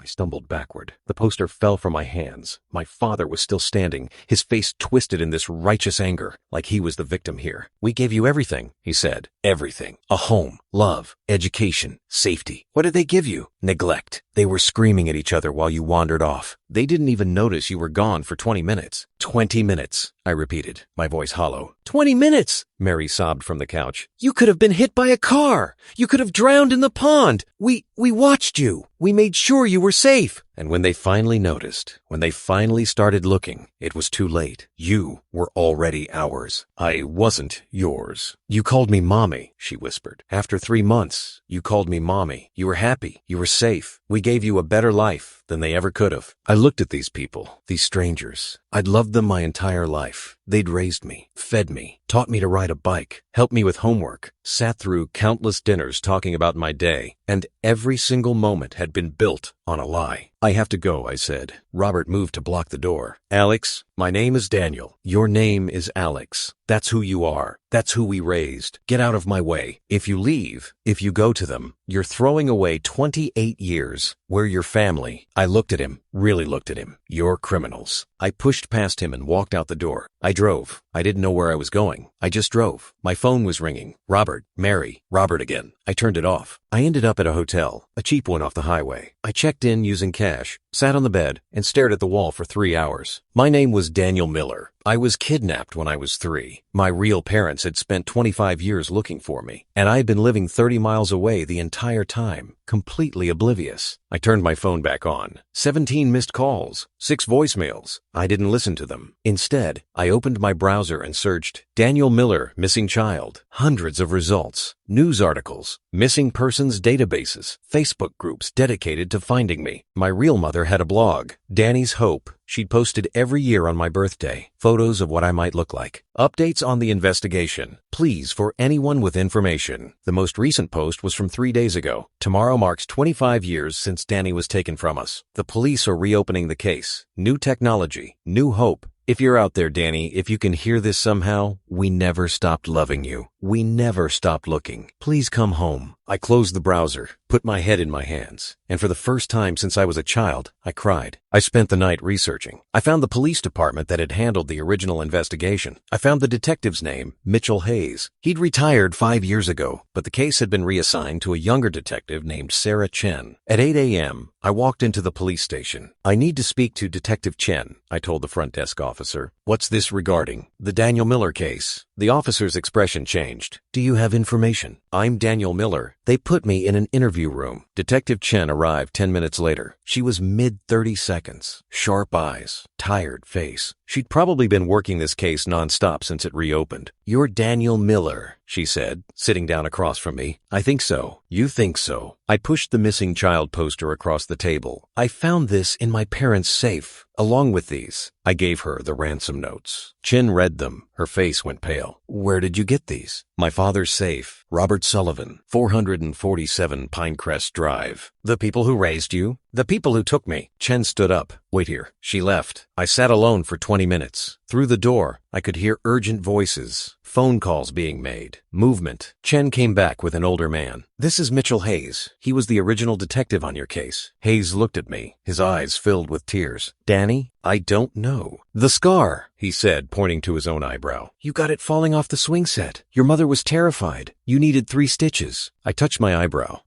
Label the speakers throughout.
Speaker 1: I stumbled backward. The poster fell from my hands. My father was still standing, his face twisted in this righteous anger, like he was the victim here. "We gave you everything," he said. "Everything. A home, love, education, safety. What did they give you? Neglect. They were screaming at each other while you wandered off. They didn't even notice you were gone for 20 minutes. 20 minutes, I repeated, my voice hollow. 20 minutes, Mary sobbed from the couch. You could have been hit by a car. You could have drowned in the pond. We watched you. We made sure you were safe." And when they finally noticed, when they finally started looking, it was too late. You were already ours. I wasn't yours. "You called me mommy," she whispered. "After 3 months, you called me mommy. You were happy. You were safe. We gave you a better life than they ever could have." I looked at these people, these strangers. I'd loved them my entire life. They'd raised me, fed me, taught me to ride a bike, helped me with homework, sat through countless dinners talking about my day, and every single moment had been built on a lie. "I have to go," I said. Robert moved to block the door. "Alex, my name is Daniel. Your name is Alex. That's who you are. That's who we raised. Get out of my way. If you leave, if you go to them, you're throwing away 28 years. We're your family." I looked at him, really looked at him. "You're criminals." I pushed past him and walked out the door. I drove. I didn't know where I was going. I just drove. My phone was ringing. Robert, Mary, Robert again. I turned it off. I ended up at a hotel, a cheap one off the highway. I checked in using cash, sat on the bed, and stared at the wall for 3 hours. My name was Daniel Miller. I was kidnapped when I was 3. My real parents had spent 25 years looking for me, and I had been living 30 miles away the entire time, completely oblivious. I turned my phone back on. 17 missed calls, 6 voicemails. I didn't listen to them. Instead, I opened my browser and searched Daniel Miller, missing child. Hundreds of results, news articles, missing persons databases, Facebook groups dedicated to finding me. My real mother had a blog, Danny's Hope. She'd posted every year on my birthday, photos of what I might look like. Updates on the investigation. Please, for anyone with information. The most recent post was from 3 days ago. Tomorrow marks 25 years since Danny was taken from us. The police are reopening the case. New technology, new hope. If you're out there, Danny, if you can hear this somehow, we never stopped loving you. We never stopped looking. Please come home. I closed the browser, put my head in my hands, and for the first time since I was a child, I cried. I spent the night researching. I found the police department that had handled the original investigation. I found the detective's name, Mitchell Hayes. He'd retired 5 years ago, but the case had been reassigned to a younger detective named Sarah Chen. At 8 a.m., I walked into the police station. "I need to speak to Detective Chen," I told the front desk officer. "What's this regarding?" "The Daniel Miller case." The officer's expression changed. "Do you have information?" "I'm Daniel Miller. They put me in an interview room." Detective Chen arrived 10 minutes later. She was mid-30 seconds, sharp eyes, tired face. She'd probably been working this case nonstop since it reopened. "You're Daniel Miller," she said, sitting down across from me. "I think so. You think so." I pushed the missing child poster across the table. "I found this in my parents' safe. Along with these." I gave her the ransom notes. Chen read them. Her face went pale. "Where did you get these?" "My father's safe. Robert Sullivan, 447 Pinecrest Drive." "The people who raised you?" "The people who took me." Chen stood up. "Wait here." She left. I sat alone for 20 minutes. Through the door, I could hear urgent voices, phone calls being made, movement. Chen came back with an older man. "This is Mitchell Hayes. He was the original detective on your case." Hayes looked at me, his eyes filled with tears. "Danny, I don't know." "The scar," he said, pointing to his own eyebrow. "You got it falling off the swing set. Your mother was terrified. You needed 3 stitches. I touched my eyebrow.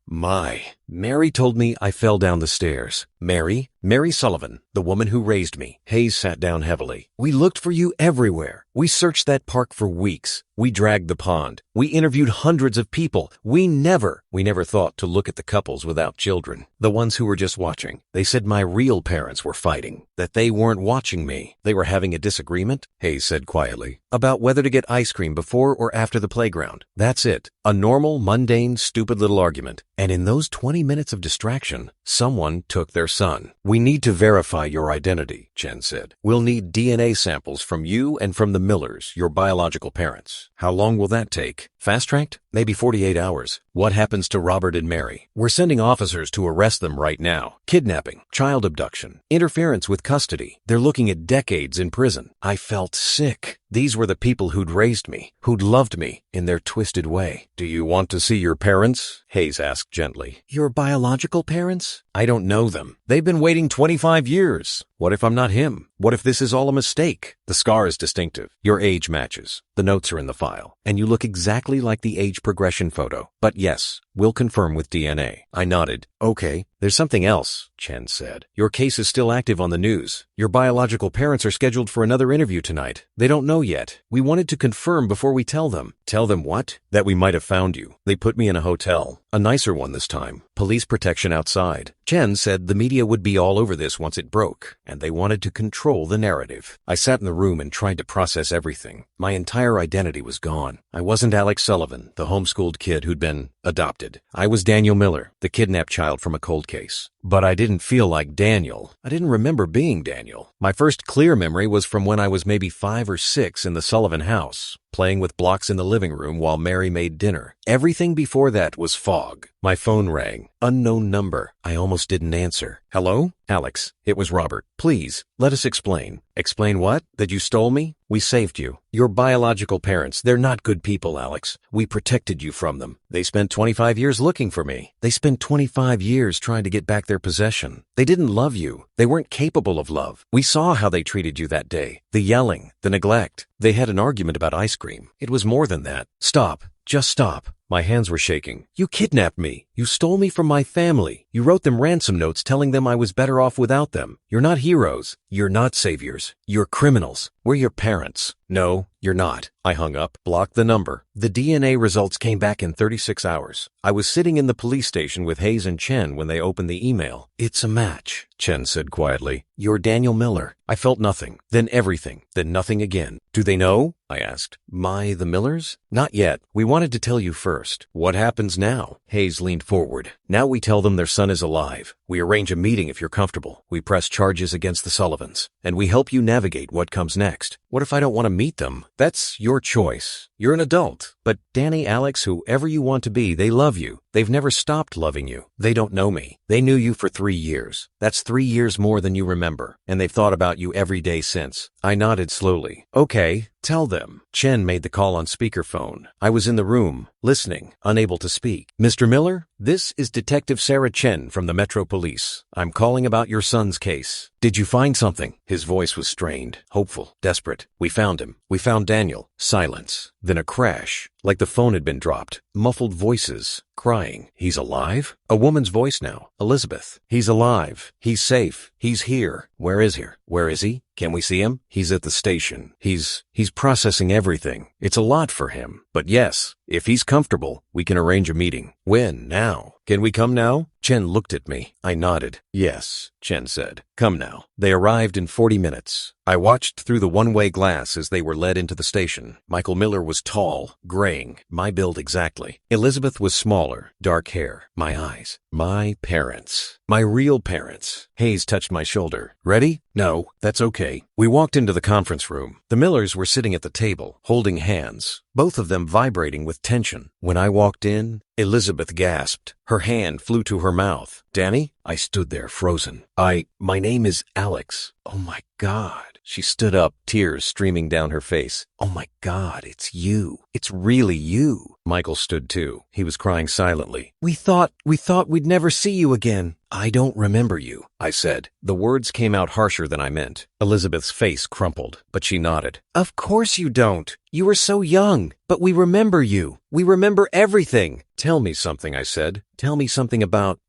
Speaker 1: Mary told me I fell down the stairs. Mary Sullivan, the woman who raised me. Hayes sat down heavily. "We looked for you everywhere. We searched that park for weeks. We dragged the pond. We interviewed hundreds of people. We never thought to look at the couples without children, the ones who were just watching. They said my real parents were fighting, that they weren't watching me. They were having a disagreement," Hayes said quietly, "about whether to get ice cream before or after the playground. That's it. A normal, mundane, stupid little argument. And in those 20 minutes of distraction, someone took their son. We need to verify your identity," Chen said. "We'll need DNA samples from you and from the Millers, your biological parents. How long will that take?" Fast-tracked? Maybe 48 hours. What happens to Robert and Mary? We're sending officers to arrest them right now. Kidnapping, child abduction, interference with custody. They're looking at decades in prison. I felt sick. These were the people who'd raised me, who'd loved me in their twisted way. Do you want to see your parents? Hayes asked gently. Your biological parents? I don't know them. They've been waiting 25 years. What if I'm not him? What if this is all a mistake? The scar is distinctive. Your age matches. The notes are in the file. And you look exactly like the age progression photo. But yes, we'll confirm with DNA. I nodded. Okay. There's something else, Chen said. Your case is still active on the news. Your biological parents are scheduled for another interview tonight. They don't know yet. We wanted to confirm before we tell them. Tell them what? That we might have found you. They put me in a hotel. A nicer one this time. Police protection outside. Chen said the media would be all over this once it broke, and they wanted to control the narrative. I sat in the room and tried to process everything. My entire identity was gone. I wasn't Alex Sullivan, the homeschooled kid who'd been adopted. I was Daniel Miller, the kidnapped child from a cold case. But I didn't feel like Daniel. I didn't remember being Daniel. My first clear memory was from when I was maybe 5 or 6 in the Sullivan house, playing with blocks in the living room while Mary made dinner. Everything before that was fog. My phone rang. Unknown number. I almost didn't answer. Hello? Alex. It was Robert. Please, let us explain. Explain what? That you stole me? We saved you. Your biological parents, they're not good people, Alex. We protected you from them. They spent 25 years looking for me. They spent 25 years trying to get back their possession. They didn't love you. They weren't capable of love. We saw how they treated you that day. The yelling, the neglect. They had an argument about ice cream. It was more than that. Stop. Just stop. My hands were shaking. You kidnapped me. You stole me from my family. You wrote them ransom notes telling them I was better off without them. You're not heroes. You're not saviors. You're criminals. We're your parents. No, you're not. I hung up, blocked the number. The DNA results came back in 36 hours. I was sitting in the police station with Hayes and Chen when they opened the email. It's a match, Chen said quietly. You're Daniel Miller. I felt nothing, then everything, then nothing again. Do they know? I asked. The Millers? Not yet. We wanted to tell you first. What happens now? Hayes leaned forward. Now we tell them their son is alive. We arrange a meeting if you're comfortable. We press charges against the Sullivans. And we help you navigate what comes next. What if I don't want to meet them? That's your choice. You're an adult. But Danny, Alex, whoever you want to be, they love you. They've never stopped loving you. They don't know me. They knew you for 3 years. That's 3 years more than you remember. And they've thought about you every day since. I nodded slowly. Okay, tell them. Chen made the call on speakerphone. I was in the room, listening, unable to speak. Mr. Miller, this is Detective Sarah Chen from the Metro Police. I'm calling about your son's case. Did you find something? His voice was strained, hopeful, desperate. We found him. We found Daniel. Silence. Then a crash, like the phone had been dropped. Muffled voices, crying. He's alive? A woman's voice now. Elizabeth. He's alive. He's safe. He's here. Where is he? Where is he? Can we see him? He's at the station. He's processing everything. It's a lot for him. But yes, if he's comfortable, we can arrange a meeting. When? Now? Can we come now? Chen looked at me. I nodded. Yes, Chen said. Come now. They arrived in 40 minutes. I watched through the one-way glass as they were led into the station. Michael Miller was tall, graying, my build exactly. Elizabeth was smaller, dark hair, my eyes. My parents. My real parents. Hayes touched my shoulder. Ready? No, that's okay. We walked into the conference room. The Millers were sitting at the table, holding hands, both of them vibrating with tension. When I walked in, Elizabeth gasped. Her hand flew to her mouth. Danny? I stood there frozen. My name is Alex. Oh my God. She stood up, tears streaming down her face. Oh my God, it's you. It's really you. Michael stood too. He was crying silently. We thought we'd never see you again. I don't remember you, I said. The words came out harsher than I meant. Elizabeth's face crumpled, but she nodded. Of course you don't. You were so young, but we remember you. We remember everything. Tell me something, I said. Tell me something about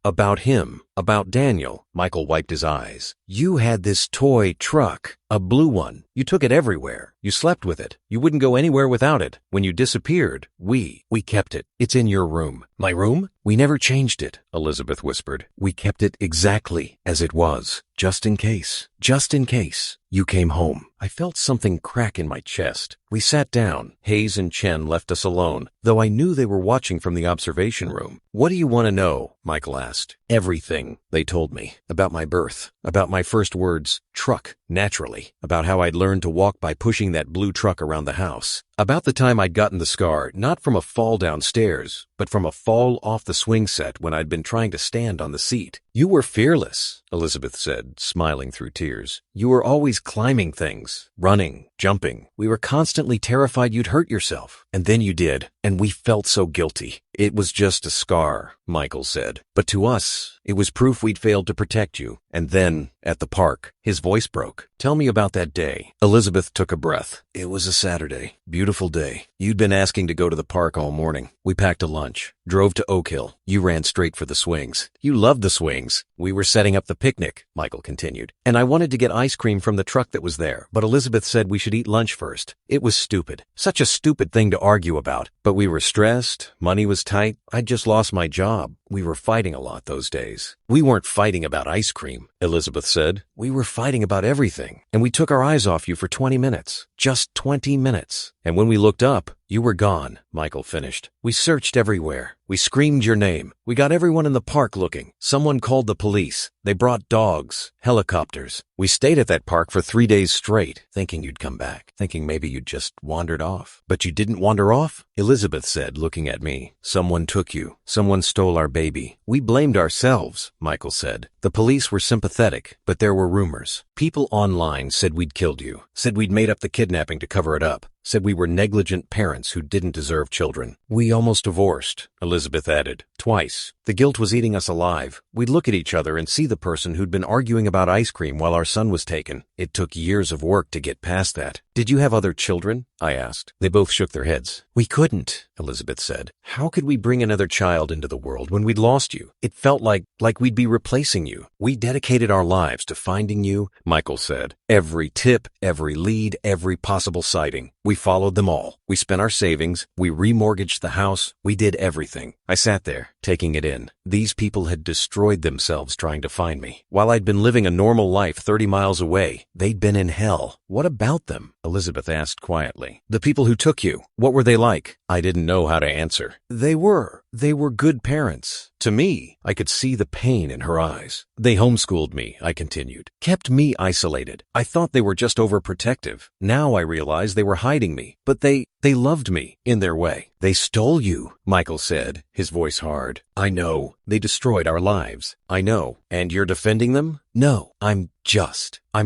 Speaker 1: him, about Daniel. Michael wiped his eyes. You had this toy truck, a blue one. You took it everywhere. You slept with it. You wouldn't go anywhere without it. When you disappeared, we kept it. It's in your room. My room? We never changed it, Elizabeth whispered. We kept it exactly as it was, just in case. Just in case. You came home. I felt something crack in my chest. We sat down. Hayes and Chen left us alone, though I knew they were watching from the observation room. What do you want to know? Michael asked. Everything, they told me. About my birth. About my first words, truck, naturally. About how I'd learned to walk by pushing that blue truck around the house. About the time I'd gotten the scar, not from a fall downstairs, but from a fall off the swing set when I'd been trying to stand on the seat. You were fearless, Elizabeth said, smiling through tears. You were always climbing things, running, jumping. We were constantly terrified you'd hurt yourself. And then you did, and we felt so guilty. It was just a scar, Michael said. But to us, it was proof we'd failed to protect you. And then, at the park, his voice broke. Tell me about that day. Elizabeth took a breath. It was a Saturday. Beautiful day. You'd been asking to go to the park all morning. We packed a lunch, drove to Oak Hill. You ran straight for the swings. You loved the swings. We were setting up the picnic, Michael continued. And I wanted to get ice cream from the truck that was there, but Elizabeth said we should eat lunch first. It was stupid. Such a stupid thing to argue about. But we were stressed. Money was tight. I'd just lost my job. We were fighting a lot those days. We weren't fighting about ice cream, Elizabeth said. We were fighting about everything. And we took our eyes off you for 20 minutes. Just 20 minutes. And when we looked up, you were gone, Michael finished. We searched everywhere. We screamed your name. We got everyone in the park looking. Someone called the police. They brought dogs, helicopters. We stayed at that park for 3 days straight, thinking you'd come back, thinking maybe you'd just wandered off. But you didn't wander off, Elizabeth said, looking at me. Someone took you. Someone stole our baby. We blamed ourselves, Michael said. The police were sympathetic, but there were rumors. People online said we'd killed you, said we'd made up the kidnapping to cover it up, said we were negligent parents who didn't deserve children. We almost divorced, Elizabeth added, twice. The guilt was eating us alive. We'd look at each other and see the person who'd been arguing about ice cream while our son was taken. It took years of work to get past that. Did you have other children? I asked. They both shook their heads. We couldn't, Elizabeth said. How could we bring another child into the world when we'd lost you? It felt like we'd be replacing you. We dedicated our lives to finding you, Michael said. Every tip, every lead, every possible sighting. We followed them all. We spent our savings. We remortgaged the house. We did everything. I sat there, taking it in. These people had destroyed themselves trying to find me. While I'd been living a normal life 30 miles away, they'd been in hell. What about them? Elizabeth asked quietly. The people who took you, what were they like? I didn't know how to answer. They were good parents. To me, I could see the pain in her eyes. They homeschooled me, I continued, kept me isolated. I thought they were just overprotective. Now I realize they were hiding me, but they loved me in their way. They stole you, Michael said, his voice hard. I know. They destroyed our lives. I know. And you're defending them? No, I'm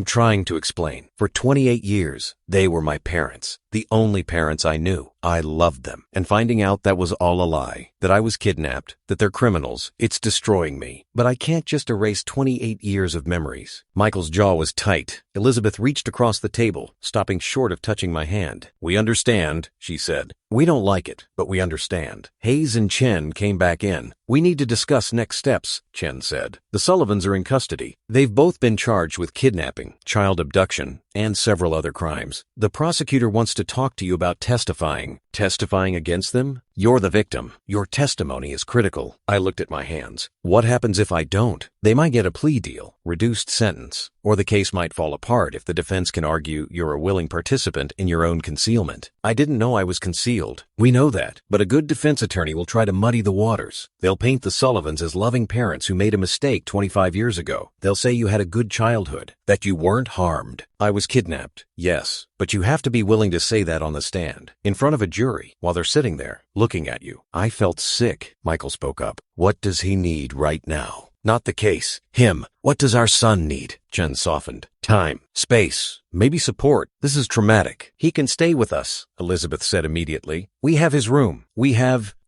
Speaker 1: trying to explain. For 28 years, they were my parents, the only parents I knew. I loved them. And finding out that was all a lie, that I was kidnapped, that they're criminals, it's destroying me. But I can't just erase 28 years of memories. Michael's jaw was tight. Elizabeth reached across the table, stopping short of touching my hand. We understand, she said. We don't like it, but we understand. Hayes and Chen came back in. We need to discuss next steps, Chen said. The Sullivans are in custody. They've both been charged with kidnapping, child abduction, and several other crimes. The prosecutor wants to talk to you about testifying. Testifying against them? You're the victim. Your testimony is critical. I looked at my hands. What happens if I don't? They might get a plea deal, reduced sentence, or the case might fall apart if the defense can argue you're a willing participant in your own concealment. I didn't know I was concealed. We know that, but a good defense attorney will try to muddy the waters. They'll paint the Sullivans as loving parents who made a mistake 25 years ago. They'll say you had a good childhood, that you weren't harmed. I was kidnapped, yes, but you have to be willing to say that on the stand, in front of a jury, while they're sitting there, looking at you. I felt sick, Michael spoke up. What does he need right now? Not the case. Him. What does our son need? Jen softened. Time. Space. Maybe support. This is traumatic. He can stay with us, Elizabeth said immediately. We have his room.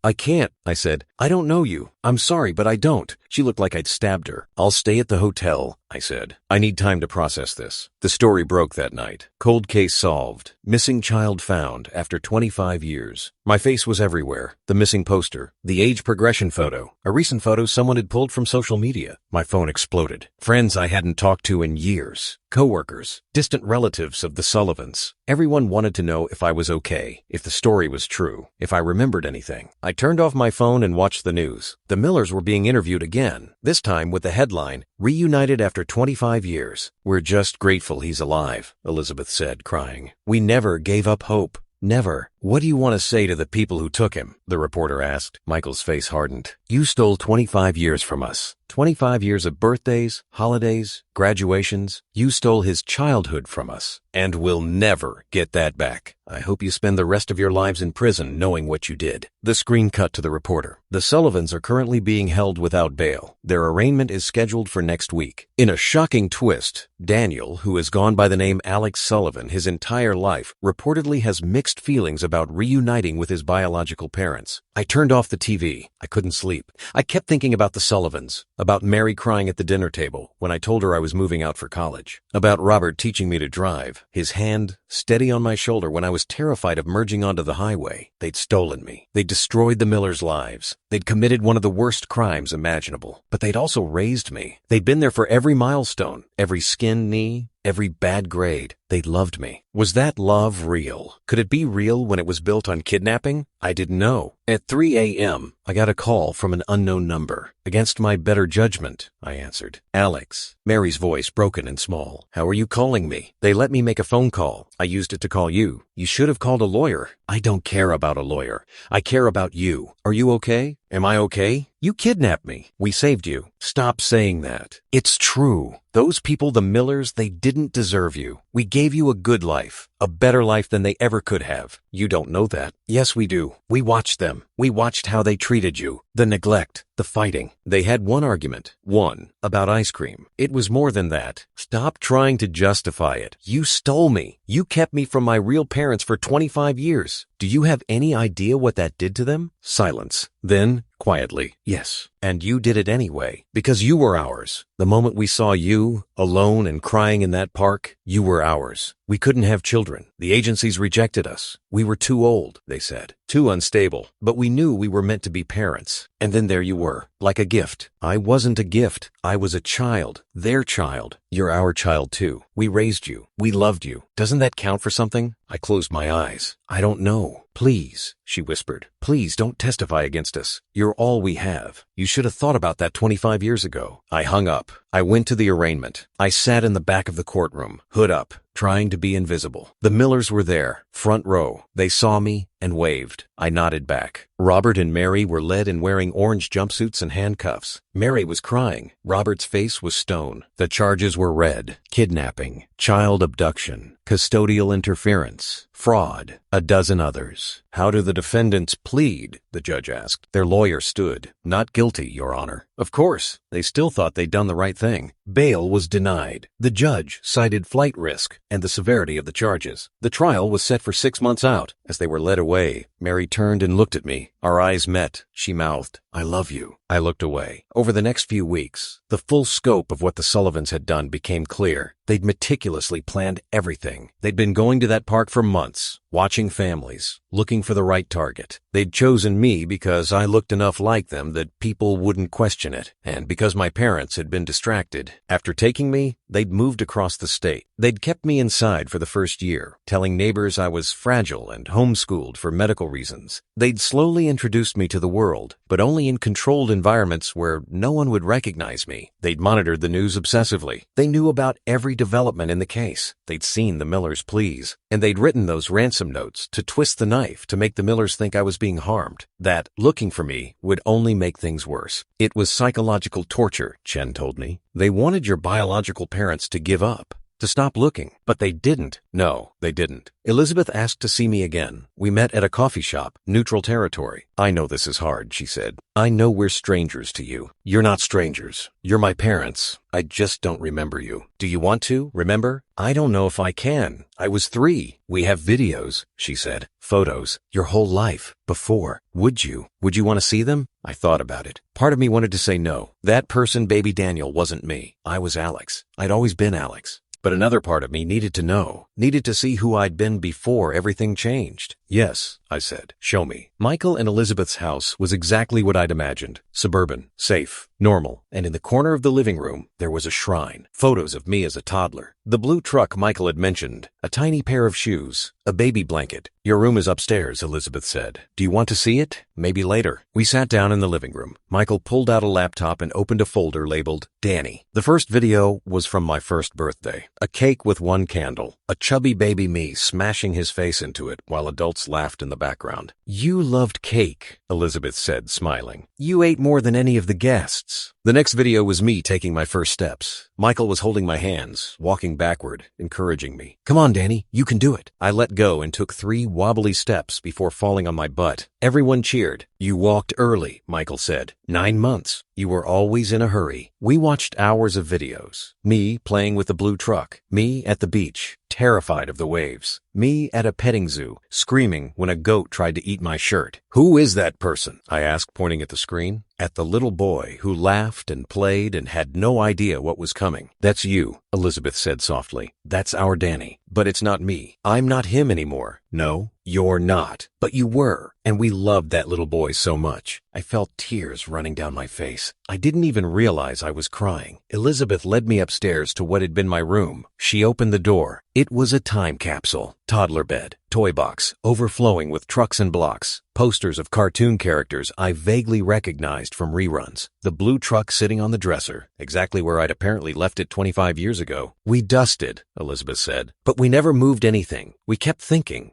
Speaker 1: I can't, I said. I don't know you. I'm sorry, but I don't. She looked like I'd stabbed her. I'll stay at the hotel, I said. I need time to process this. The story broke that night. Cold case solved. Missing child found after 25 years. My face was everywhere. The missing poster. The age progression photo. A recent photo someone had pulled from social media. My phone exploded. Friends I hadn't talked to in years. Coworkers. Distant relatives of the Sullivans. Everyone wanted to know if I was okay, if the story was true, if I remembered anything. I turned off my phone and watched the news. The Millers were being interviewed again, this time with the headline, Reunited after 25 years. We're just grateful he's alive, Elizabeth said, crying. We never gave up hope. Never. "What do you want to say to the people who took him?" the reporter asked. Michael's face hardened. "You stole 25 years from us. 25 years of birthdays, holidays, graduations. You stole his childhood from us, and we'll never get that back. I hope you spend the rest of your lives in prison knowing what you did." The screen cut to the reporter. "The Sullivans are currently being held without bail. Their arraignment is scheduled for next week." In a shocking twist, Daniel, who has gone by the name Alex Sullivan his entire life, reportedly has mixed feelings about reuniting with his biological parents. "I turned off the TV. I couldn't sleep. I kept thinking about the Sullivans, about Mary crying at the dinner table when I told her I was moving out for college, about Robert teaching me to drive, his hand steady on my shoulder when I was terrified of merging onto the highway. They'd stolen me. They'd destroyed the Millers' lives. They'd committed one of the worst crimes imaginable. But they'd also raised me. They'd been there for every milestone, every skinned knee, every bad grade. They'd loved me. Was that love real? Could it be real when it was built on kidnapping? I didn't know. At 3 a.m., I got a call from an unknown number. Against my better judgment, I answered. "Alex," Mary's voice broken and small. "How are you calling me?" "They let me make a phone call. I used it to call you. You should have called a lawyer." "I don't care about a lawyer. I care about you. Are you okay?" "Am I okay? You kidnapped me. We saved you." "Stop saying that. It's true. Those people, the Millers, they didn't deserve you. We gave you a good life, a better life than they ever could have. You don't know that." "Yes, we do. We watched them. We watched how they treated you. The neglect, the fighting. They had one argument. One, about ice cream. It was more than that. Stop trying to justify it. You stole me. You kept me from my real parents for 25 years. Do you have any idea what that did to them?" Silence. Then, quietly, "Yes. And you did it anyway, because you were ours. The moment we saw you, alone and crying in that park, you were ours. We couldn't have children. The agencies rejected us. We were too old, they said. Too unstable. But we knew we were meant to be parents. And then there you were, like a gift. I wasn't a gift. I was a child. Their child. You're our child too. We raised you. We loved you. Doesn't that count for something?" I closed my eyes. "I don't know. Please," she whispered. "Please don't testify against us. You're all we have. You should have thought about that 25 years ago." I hung up. I went to the arraignment. I sat in the back of the courtroom, hood up, trying to be invisible. The Millers were there, front row. They saw me and waved. I nodded back. Robert and Mary were led in wearing orange jumpsuits and handcuffs. Mary was crying. Robert's face was stone. The charges were red: kidnapping, child abduction, custodial interference, fraud, a dozen others. "How do the defendants plead?" the judge asked. Their lawyer stood. "Not guilty, Your Honor." Of course, they still thought they'd done the right thing. Bail was denied. The judge cited flight risk and the severity of the charges. The trial was set for 6 months out. As they were led away, Mary turned and looked at me. Our eyes met. She mouthed, "I love you." I looked away. Over the next few weeks, the full scope of what the Sullivans had done became clear. They'd meticulously planned everything. They'd been going to that park for months, watching families, looking for the right target. They'd chosen me because I looked enough like them that people wouldn't question it, and because my parents had been distracted. After taking me, they'd moved across the state. They'd kept me inside for the first year, telling neighbors I was fragile and homeschooled for medical reasons. They'd slowly introduced me to the world, but only in controlled environments where no one would recognize me. They'd monitored the news obsessively. They knew about every development in the case. They'd seen the Millers' pleas, and they'd written those ransom notes to twist the knife to make the Millers think I was being harmed, that looking for me would only make things worse. It was psychological torture, Chen told me. They wanted your biological parents to give up, to stop looking, but they didn't. No, they didn't. Elizabeth asked to see me again. We met at a coffee shop, neutral territory. "I know this is hard," she said. "I know we're strangers to you. You're not strangers. You're my parents. I just don't remember you. Do you want to remember?" "I don't know if I can. I was 3. We have videos," she said. "Photos. Your whole life. Before. Would you want to see them?" I thought about it. Part of me wanted to say no. That person, baby Daniel, wasn't me. I was Alex. I'd always been Alex. But another part of me needed to know, needed to see who I'd been before everything changed. "Yes," I said. "Show me." Michael and Elizabeth's house was exactly what I'd imagined. Suburban, safe, normal, and in the corner of the living room, there was a shrine. Photos of me as a toddler. The blue truck Michael had mentioned. A tiny pair of shoes. A baby blanket. "Your room is upstairs," Elizabeth said. "Do you want to see it? Maybe later." We sat down in the living room. Michael pulled out a laptop and opened a folder labeled Danny. The first video was from my first birthday. A cake with 1 candle. A chubby baby me smashing his face into it while adults adults laughed in the background. You loved cake, Elizabeth said, smiling. You ate more than any of the guests. The next video was me taking my first steps. Michael was holding my hands, walking backward, encouraging me. Come on, Danny, you can do it. I let go and took 3 wobbly steps before falling on my butt. Everyone cheered. You walked early, Michael said. 9 months. You were always in a hurry. We watched hours of videos. Me playing with the blue truck. Me at the beach, terrified of the waves. Me at a petting zoo, screaming when a goat tried to eat my shirt. Who is that person? I asked, pointing at the screen. At the little boy who laughed and played and had no idea what was coming. That's you, Elizabeth said softly. That's our Danny. But it's not me. I'm not him anymore. No, you're not. But you were. And we loved that little boy so much. I felt tears running down my face. I didn't even realize I was crying. Elizabeth led me upstairs to what had been my room. She opened the door. It was a time capsule. Toddler bed, toy box, overflowing with trucks and blocks, posters of cartoon characters I vaguely recognized from reruns. The blue truck sitting on the dresser, exactly where I'd apparently left it 25 years ago. We dusted, Elizabeth said, but we never moved anything. We kept thinking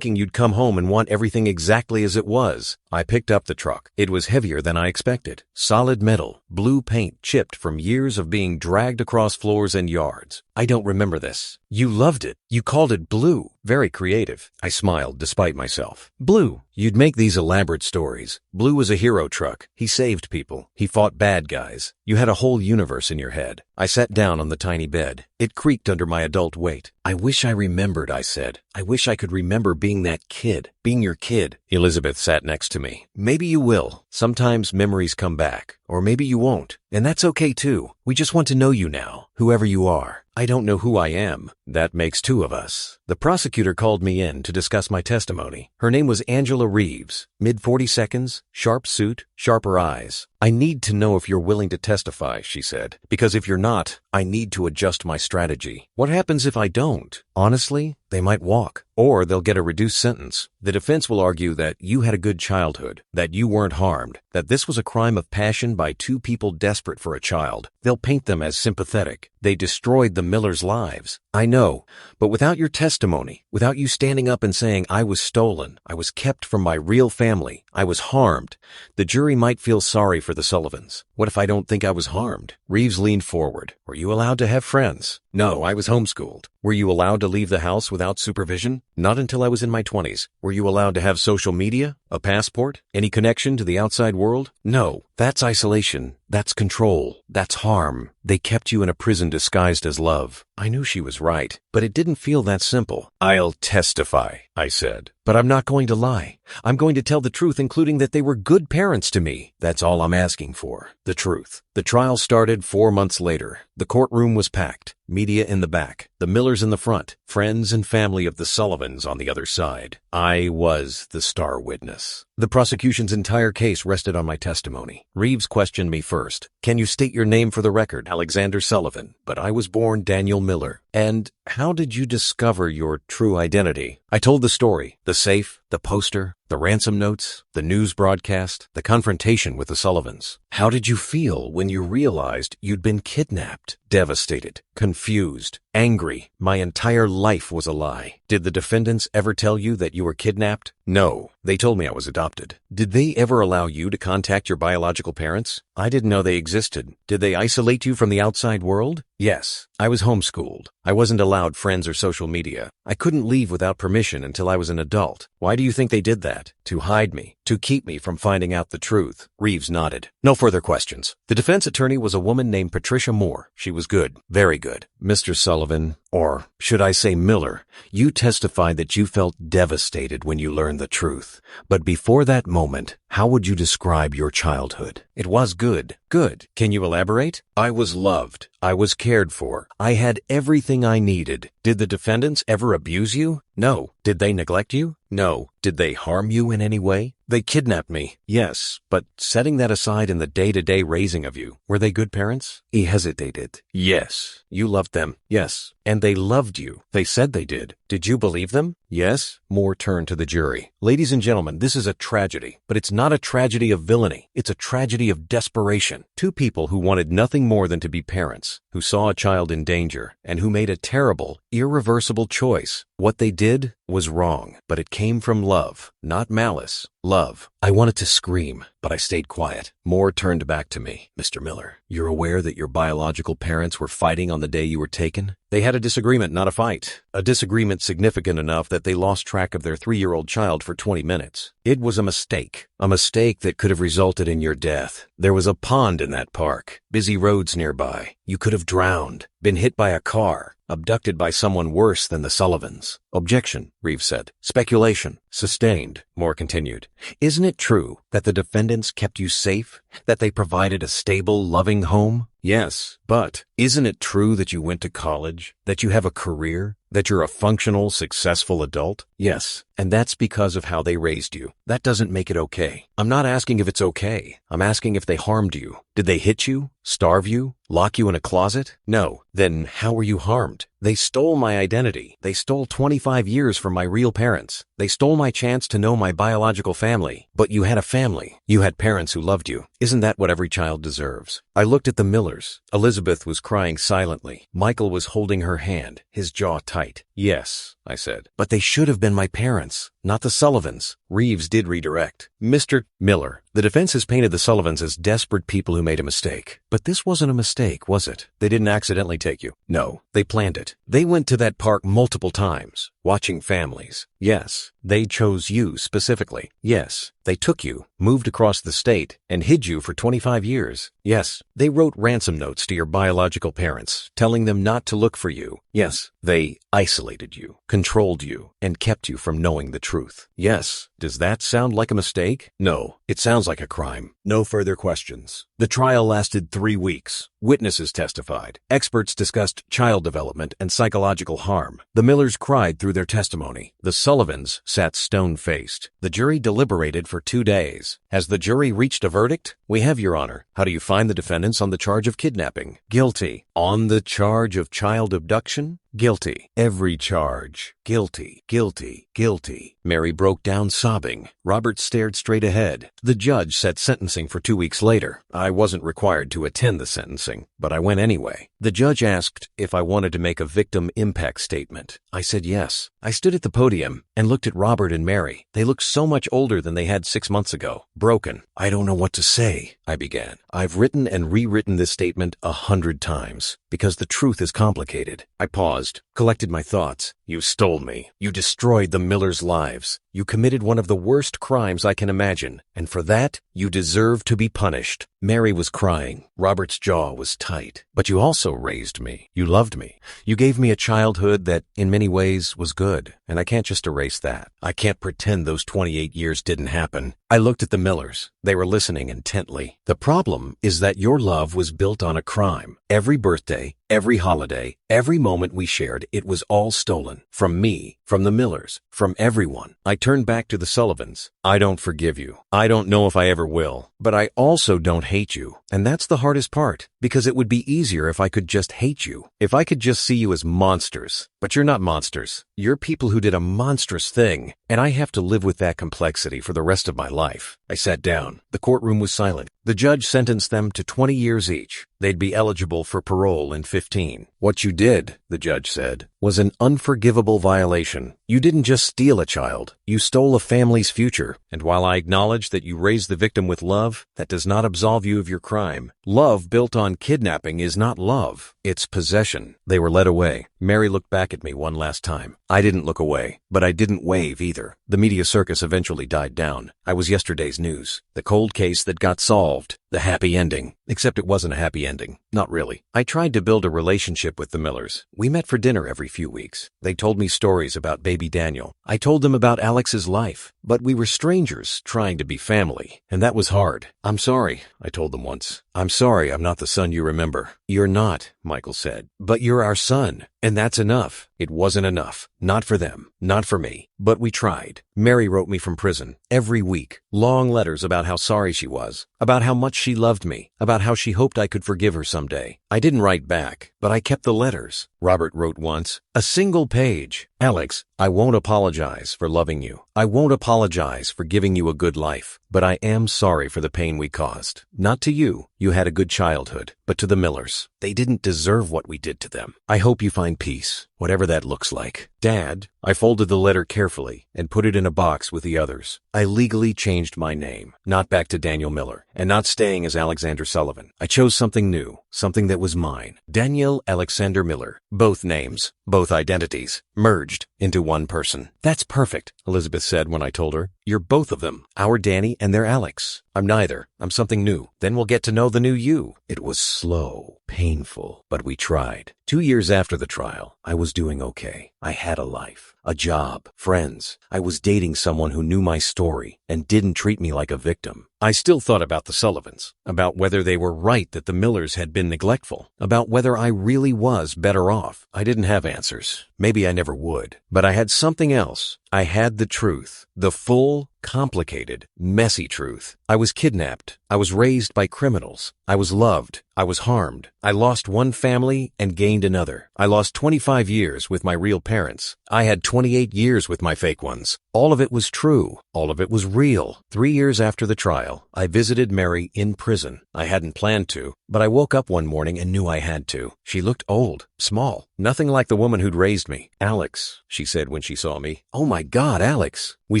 Speaker 1: you'd come home and want everything exactly as it was. I picked up the truck. It was heavier than I expected. Solid metal, blue paint chipped from years of being dragged across floors and yards. I don't remember this. You loved it. You called it Blue. Very creative. I smiled despite myself. Blue. You'd make these elaborate stories. Blue was a hero truck. He saved people. He fought bad guys. You had a whole universe in your head. I sat down on the tiny bed. It creaked under my adult weight. I wish I remembered, I said. I wish I could remember being that kid. Being your kid. Elizabeth sat next to me. Maybe you will. Sometimes memories come back. Or maybe you won't. And that's okay too. We just want to know you now, whoever you are. I don't know who I am. That makes 2 of us. The prosecutor called me in to discuss my testimony. Her name was Angela Reeves. Mid-42nds, sharp suit, sharper eyes. I need to know if you're willing to testify, she said, because if you're not, I need to adjust my strategy. What happens if I don't? Honestly, they might walk, or they'll get a reduced sentence. The defense will argue that you had a good childhood, that you weren't harmed, that this was a crime of passion by 2 people desperate for a child. They'll paint them as sympathetic. They destroyed the Millers' lives. I know, but without your testimony, without you standing up and saying I was stolen, I was kept from my real family, I was harmed, the jury might feel sorry for the Sullivans. What if I don't think I was harmed? Reeves leaned forward. Were you allowed to have friends? No, I was homeschooled. Were you allowed to leave the house without supervision? Not until I was in my 20s. Were you allowed to have social media? A passport? Any connection to the outside world? No. That's isolation. That's control. That's harm. They kept you in a prison disguised as love. I knew she was right, but it didn't feel that simple. I'll testify, I said. But I'm not going to lie. I'm going to tell the truth, including that they were good parents to me. That's all I'm asking for. The truth. The trial started 4 months later. The courtroom was packed. Media in the back. The Millers in the front. Friends and family of the Sullivans on the other side. I was the star witness. The prosecution's entire case rested on my testimony. Reeves questioned me first. Can you state your name for the record? Alexander Sullivan. But I was born Daniel Miller. And how did you discover your true identity? I told the story. The safe, the poster, the ransom notes, the news broadcast, the confrontation with the Sullivans. How did you feel when you realized you'd been kidnapped? Devastated, confused, angry. My entire life was a lie. Did the defendants ever tell you that you were kidnapped? No. They told me I was adopted. Did they ever allow you to contact your biological parents? I didn't know they existed. Did they isolate you from the outside world? Yes. I was homeschooled. I wasn't allowed friends or social media. I couldn't leave without permission until I was an adult. Why do you think they did that? To hide me. To keep me from finding out the truth. Reeves nodded. No further questions. The defense attorney was a woman named Patricia Moore. She was good. Very good. Mr. Sullivan, or should I say Miller, you testified that you felt devastated when you learned the truth. But before that moment, how would you describe your childhood? It was good. Good. Can you elaborate? I was loved. I was cared for. I had everything I needed. Did the defendants ever abuse you? No. Did they neglect you? No. Did they harm you in any way? They kidnapped me. Yes. But setting that aside in the day-to-day raising of you, were they good parents? He hesitated. Yes. You loved them. Yes. And they loved you. They said they did. Did you believe them? Yes. Moore turned to the jury. Ladies and gentlemen, this is a tragedy, but it's not a tragedy of villainy. It's a tragedy of desperation. 2 people who wanted nothing more than to be parents, who saw a child in danger, and who made a terrible, irreversible choice. What they did was wrong, but it came from love, not malice. Love. I wanted to scream, but I stayed quiet. Moore turned back to me. Mr. Miller, you're aware that your biological parents were fighting on the day you were taken? They had a disagreement, not a fight. A disagreement significant enough that they lost track of their 3-year-old child for 20 minutes. It was a mistake that could have resulted in your death. There was a pond in that park, busy roads nearby. You could have drowned, been hit by a car, abducted by someone worse than the Sullivans. Objection, Reeves said. Speculation. Sustained, Moore continued. Isn't it true that the defendants kept you safe? That they provided a stable, loving home? Yes, but isn't it true that you went to college? That you have a career? That you're a functional, successful adult? Yes, and that's because of how they raised you. That doesn't make it okay. I'm not asking if it's okay. I'm asking if they harmed you. Did they hit you? Starve you? Lock you in a closet? No. Then how were you harmed? They stole my identity. They stole 25 years from my real parents. They stole my chance to know my biological family. But you had a family. You had parents who loved you. Isn't that what every child deserves? I looked at the Millers. Elizabeth was crying silently. Michael was holding her hand, his jaw tight. Yes, I said. But they should have been my parents, not the Sullivans. Reeves did redirect. Mr. Miller, the defense has painted the Sullivans as desperate people who made a mistake. But this wasn't a mistake, was it? They didn't accidentally take you. No, they planned it. They went to that park multiple times, watching families. Yes, they chose you specifically. Yes, they took you, moved across the state, and hid you for 25 years. Yes, they wrote ransom notes to your biological parents, telling them not to look for you. Yes, they isolated you, controlled you, and kept you from knowing the truth. Yes, does that sound like a mistake? No, it sounds like a crime. No further questions. The trial lasted 3 weeks. Witnesses testified. Experts discussed child development and psychological harm. The Millers cried through their testimony. The Sullivans sat stone-faced. The jury deliberated for 2 days. Has the jury reached a verdict? We have, Your Honor. How do you find the defendants on the charge of kidnapping? Guilty. On the charge of child abduction? Guilty. Every charge. Guilty, guilty, guilty. Mary broke down sobbing. Robert stared straight ahead. The judge set sentencing for 2 weeks later. I wasn't required to attend the sentencing, but I went anyway. The judge asked if I wanted to make a victim impact statement. I said yes. I stood at the podium and looked at Robert and Mary. They looked so much older than they had 6 months ago. Broken. I don't know what to say, I began. I've written and rewritten this statement 100 times because the truth is complicated. I paused, collected my thoughts. You stole me. You destroyed the Millers' lives. You committed one of the worst crimes I can imagine, and for that, you deserve to be punished. Mary was crying. Robert's jaw was tight. But you also raised me. You loved me. You gave me a childhood that, in many ways, was good, and I can't just erase that. I can't pretend those 28 years didn't happen. I looked at the Millers. They were listening intently. The problem is that your love was built on a crime. Every birthday, every holiday, every moment we shared, it was all stolen. From me, from the Millers, from everyone. I turned back to the Sullivans. I don't forgive you. I don't know if I ever will. But I also don't hate you. And that's the hardest part, because it would be easier if I could just hate you. If I could just see you as monsters. But you're not monsters. You're people who did a monstrous thing, and I have to live with that complexity for the rest of my life. I sat down. The courtroom was silent. The judge sentenced them to 20 years each. They'd be eligible for parole in 15. What you did, the judge said, was an unforgivable violation. You didn't just steal a child. You stole a family's future. And while I acknowledge that you raised the victim with love, that does not absolve you of your crime. Love built on kidnapping is not love. It's possession. They were led away. Mary looked back at me one last time. I didn't look away, but I didn't wave either. The media circus eventually died down. I was yesterday's news. The cold case that got solved. The happy ending. Except it wasn't a happy ending. Not really. I tried to build a relationship with the Millers. We met for dinner every few weeks. They told me stories about baby Daniel. I told them about Alex's life. But we were strangers trying to be family. And that was hard. I'm sorry, I told them once. I'm sorry I'm not the son you remember. You're not, Michael said. But you're our son. And that's enough. It wasn't enough. Not for them. Not for me. But we tried. Mary wrote me from prison every week. Long letters about how sorry she was. About how much she loved me. About how she hoped I could forgive her someday. I didn't write back, but I kept the letters. Robert wrote once, a single page. Alex, I won't apologize for loving you. I won't apologize for giving you a good life. But I am sorry for the pain we caused. Not to you. You had a good childhood. but to the Millers. They didn't deserve what we did to them. I hope you find peace, whatever that looks like. Dad, I folded the letter carefully and put it in a box with the others. I legally changed my name, not back to Daniel Miller, and not staying as Alexander Sullivan. I chose something new, something that was mine. Daniel Alexander Miller. Both names, both identities, merged into one person. That's perfect, Elizabeth said when I told her. You're both of them, our Danny and their Alex. I'm neither. I'm something new. Then we'll get to know the new you. It was slow, painful, but we tried. 2 years after the trial, I was doing okay. I had a life, a job, friends. I was dating someone who knew my story and didn't treat me like a victim. I still thought about the Sullivans, about whether they were right that the Millers had been neglectful, about whether I really was better off. I didn't have answers. Maybe I never would. But I had something else. I had the truth, the full, complicated, messy truth. I was kidnapped. I was raised by criminals. I was loved. I was harmed. I lost one family and gained another. I lost 25 years with my real parents. I had 28 years with my fake ones. All of it was true. All of it was real. 3 years after the trial, I visited Mary in prison. I hadn't planned to, but I woke up one morning and knew I had to. She looked old, small, nothing like the woman who'd raised me. Alex, she said when she saw me. Oh my God, Alex. We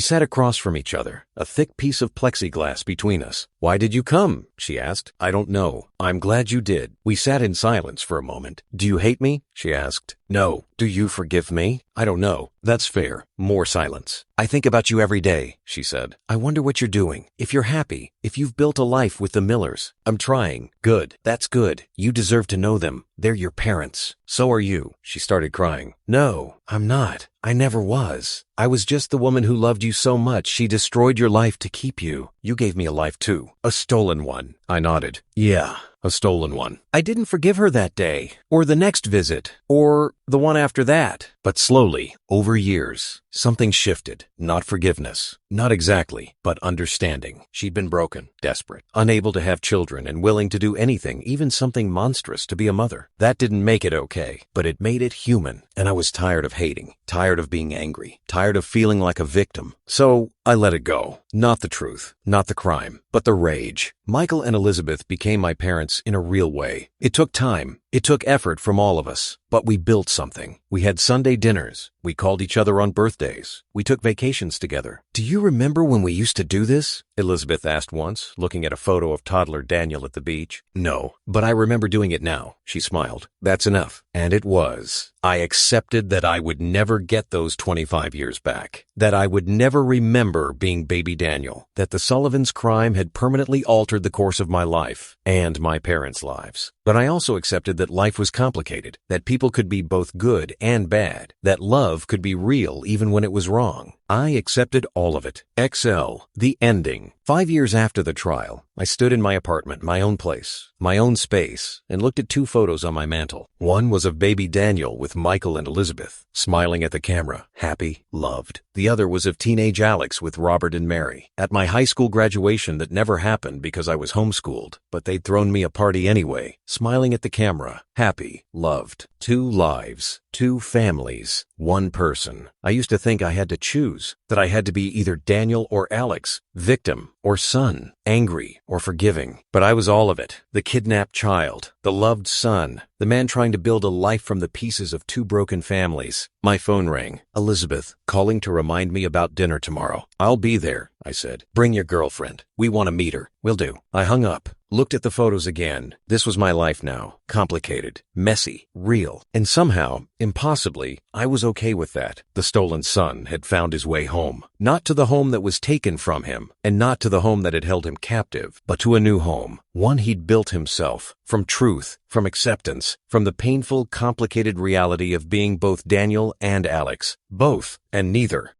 Speaker 1: sat across from each other, a thick piece of plexiglass between us. Why did you come? She asked. I don't know. I'm glad you did. We sat in silence for a moment. Do you hate me? She asked. No. Do you forgive me? I don't know. That's fair. More silence. I think about you every day, she said. I wonder what you're doing. If you're happy, if you've built a life with the Millers. I'm trying. Good. That's good. You deserve to know them. They're your parents. So are you. She started crying. No, I'm not. I never was. I was just the woman who loved you so much she destroyed your life to keep you. You gave me a life too. A stolen one. I nodded. Yeah, a stolen one. I didn't forgive her that day, or the next visit, or the one after that. But slowly, over years, something shifted. Not forgiveness. Not exactly, but understanding. She'd been broken, desperate, unable to have children, and willing to do anything, even something monstrous, to be a mother. That didn't make it okay, but it made it human. And I was tired of hating, tired of being angry, tired of feeling like a victim. So I let it go. Not the truth, not the crime, but the rage. Michael and Elizabeth became my parents in a real way. It took time. It took effort from all of us, but we built something. We had Sunday dinners. We called each other on birthdays. We took vacations together. Do you remember when we used to do this? Elizabeth asked once, looking at a photo of toddler Daniel at the beach. No, but I remember doing it now, she smiled. That's enough. And it was. I accepted that I would never get those 25 years back, that I would never remember being baby Daniel, that the Sullivans' crime had permanently altered the course of my life and my parents' lives. But I also accepted that life was complicated, that people could be both good and bad, that love could be real even when it was wrong. I accepted all of it. XL, the ending. 5 years after the trial, I stood in my apartment, my own place, my own space, and looked at 2 photos on my mantle. One was of baby Daniel with Michael and Elizabeth, smiling at the camera, happy, loved. The other was of teenage Alex with Robert and Mary, at my high school graduation that never happened because I was homeschooled, but they'd thrown me a party anyway, smiling at the camera, happy, loved. 2 lives, 2 families, 1 person. I used to think I had to choose, that I had to be either Daniel or Alex, victim or son, angry or forgiving. But I was all of it. The kidnapped child, the loved son, the man trying to build a life from the pieces of 2 broken families. My phone rang. Elizabeth, calling to remind me about dinner tomorrow. I'll be there, I said. Bring your girlfriend. We want to meet her. Will do. I hung up, looked at the photos again. This was my life now. Complicated, messy, real, and somehow, impossibly, I was okay with that. The stolen son had found his way home. Not to the home that was taken from him, and not to the home that had held him captive, but to a new home. One he'd built himself, from truth, from acceptance, from the painful, complicated reality of being both Daniel and Alex. Both, and neither.